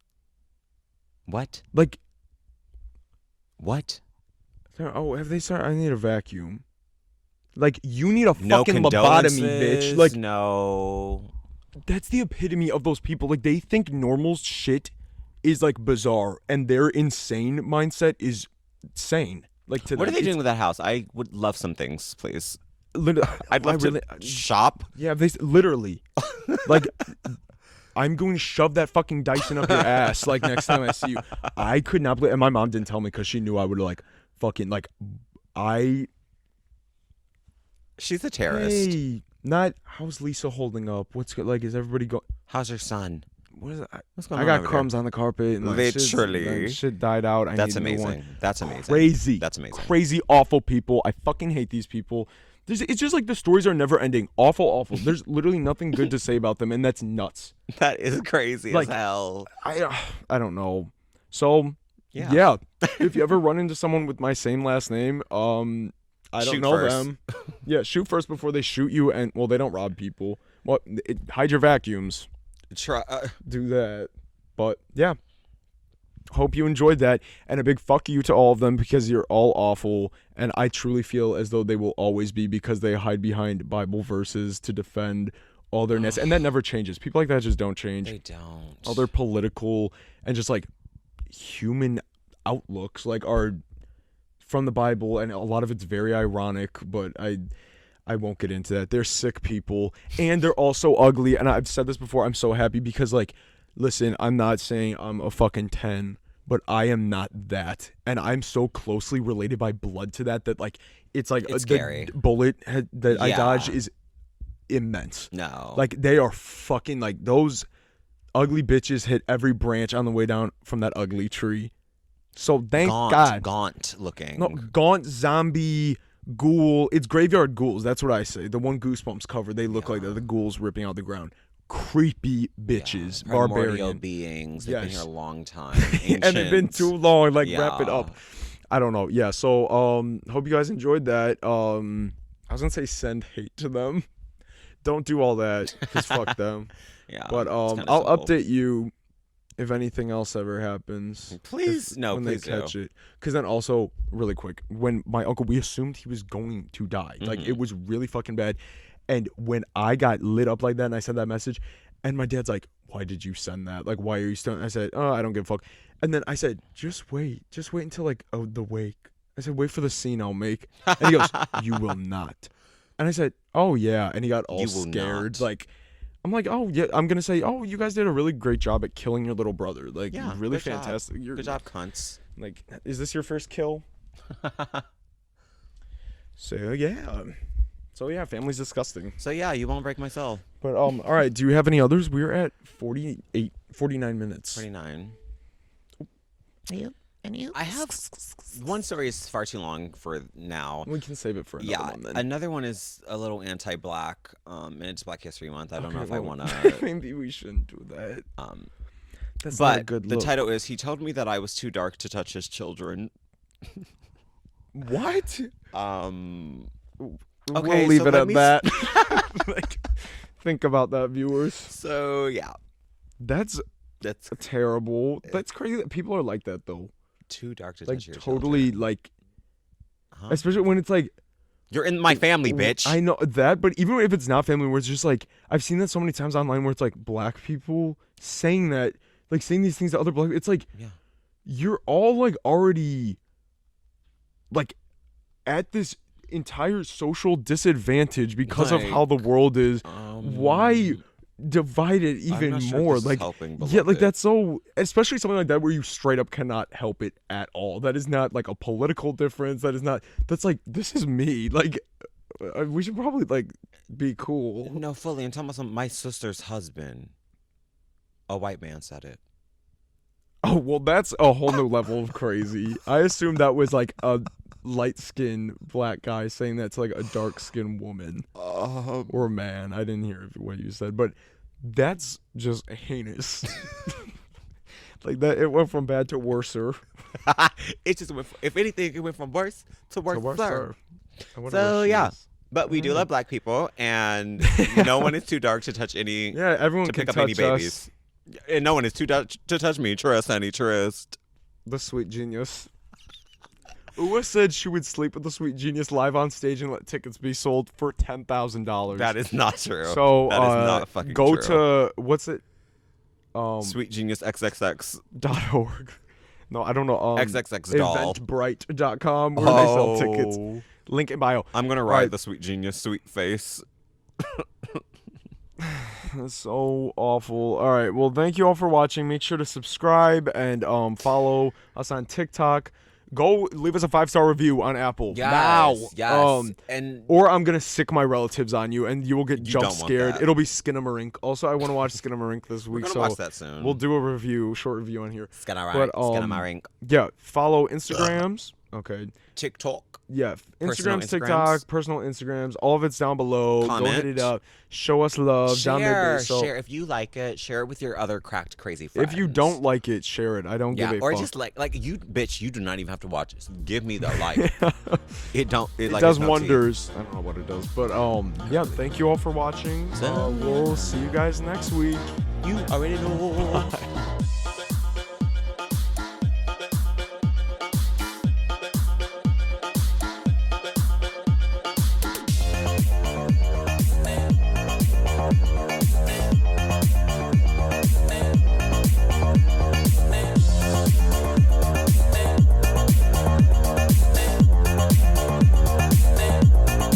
Like, what? have they started? I need a vacuum. Like, you need a No fucking lobotomy, bitch. Like, no. that's the epitome of those people. Like, they think normal shit is, like, bizarre, and their insane mindset is sane. Like, to What them, are they doing with that house? I would love some things, please. I'd love to shop. Yeah, they literally, like, I'm going to shove that fucking Dyson up your ass, like, next time I see you. I could not believe, and my mom didn't tell me because she knew I would, like, fucking, like, She's a terrorist. Hey, how's Lisa holding up? What's good? Like, is everybody going? How's her son? What is it? What's going I on got over crumbs on the carpet. And like, Literally. shit died out. That's need a new amazing. one. That's amazing. Crazy. That's amazing. Crazy, awful people. I fucking hate these people. It's just like the stories are never ending. Awful. There's literally nothing good to say about them, and that's nuts. That is crazy Like, as hell. I don't know. So yeah, if you ever run into someone with my same last name, I don't Shoot know first. them. Yeah, shoot first before they shoot you, and well, they don't rob people. Well, hide your vacuums. Try. Do that. But yeah, hope you enjoyed that, and a big fuck you to all of them because you're all awful, and I truly feel as though they will always be because they hide behind Bible verses to defend all their ness, and that never changes. People like that just don't change. They don't. All their political and just like human outlooks like are from the Bible, and a lot of it's very ironic, but I won't get into that. They're sick people, and they're also ugly, and I've said this before. I'm so happy because, like, listen, I'm not saying I'm a fucking 10, but I am not that. And I'm so closely related by blood to that like, it's like It's the scary. bullet that I Yeah. dodged is immense. No. Like, they are fucking, like, those ugly bitches hit every branch on the way down from that ugly tree. So thank God. Gaunt looking. No, gaunt zombie ghoul. It's graveyard ghouls. That's what I say. The one Goosebumps cover, they look like the ghouls ripping out the ground. Creepy bitches, Primordial barbarian beings. They've been Yes. here a long time. and it's been too long. Like, wrap it Yeah. up. I don't know. Yeah. So hope you guys enjoyed that. I was gonna say send hate to them. Don't do all that because fuck them. Yeah. But it's kinda I'll simple. update you if anything else ever happens. Please, no, when please they catch it. Because then also, really quick, when my uncle, we assumed he was going to die. Like, it was really fucking bad. And when I got lit up like that and I sent that message, and my dad's like, why did you send that? Like, why are you still? I said, I don't give a fuck. And then I said, just wait until like the wake. I said, wait for the scene I'll make. And he goes, you will not. And I said, oh yeah. And he got all You will scared. not. Like, I'm like, oh yeah. I'm gonna say, oh, you guys did a really great job at killing your little brother. Like, Yeah, really good job. fantastic. You're Good job, cunts. Like, is this your first kill? So yeah, family's disgusting. So yeah, you won't break my soul. But all right, do you have any others? We're at 49 minutes. 29. And you? I have one story is far too long for now. We can save it for another Yeah, one then. another one is a little anti-black, and it's Black History Month. I don't know if I well, want to. Maybe we shouldn't do that. That's But not a good the look. title is "He told me that I was too dark to touch his children." What? Okay, we'll leave so it let at me that. Like, think about that, viewers. So yeah, That's that's terrible. That's crazy that people are like that though. too dark to Like, touch your totally, children. like, Huh? especially when it's like, You're in my family, bitch. I know that, but even if it's not family, where it's just like, I've seen that so many times online where it's like black people saying that, like saying these things to other black people. It's like, Yeah. you're all like already like at this entire social disadvantage because of Like, how the world is. Why divide it even not sure if more. this is Like, helping, yeah, like beloved. that's so, especially something like that where you straight up cannot help it at all. That is not like a political difference. That is not. That's like, this is me. Like, we should probably like be cool. No, fully. I'm talking about my sister's husband. A white man said it. Oh well, that's a whole new level of crazy. I assumed that was like a light-skinned black guy saying that to like a dark-skinned woman or man. I didn't hear what you said, but that's just heinous. Like that, it went from bad to worser. It just went. If anything, it went from worse to worse. I wonder So where she yeah, is. but we do love black people, and no one is too dark to touch any. Yeah, everyone to can pick up touch any babies. us. And no one is too dark to touch me. Trust, honey, trust. The sweet genius. Uwa said she would sleep with the sweet genius live on stage and let tickets be sold for $10,000. That is not true. So that is not fucking go true. to what's it? Sweet Genius XXX. .org. No, I don't know. XXX doll. Eventbrite.com where they sell tickets. Link in bio. I'm gonna ride the Sweet Genius sweet face. That's so awful. All right. Well, thank you all for watching. Make sure to subscribe and follow us on TikTok. Go leave us a 5-star review on Apple now. Yes. And or I'm gonna sick my relatives on you, and you will get jump don't want scared. that. It'll be Skinamarink. Also, I want to watch Skinamarink this we're week, gonna so watch that soon. we'll do a short review on here. Skinamarink. But, Skinamarink. Yeah, follow Instagrams. Okay. TikTok. Yeah, Personal Instagrams, TikTok, Instagrams. personal Instagrams. All of it's down below. Go hit it Comment. up. Show us love. Down there. So Share if you like it. Share it with your other cracked crazy friends. if you don't like it, share it. I don't yeah, give a or fuck. just like you, bitch. You do not even have to watch it. Give me the like. It don't. It, It like, does it's no tea. wonders. I don't know what it does, but yeah. Thank you all for watching. We'll see you guys next week. You already know.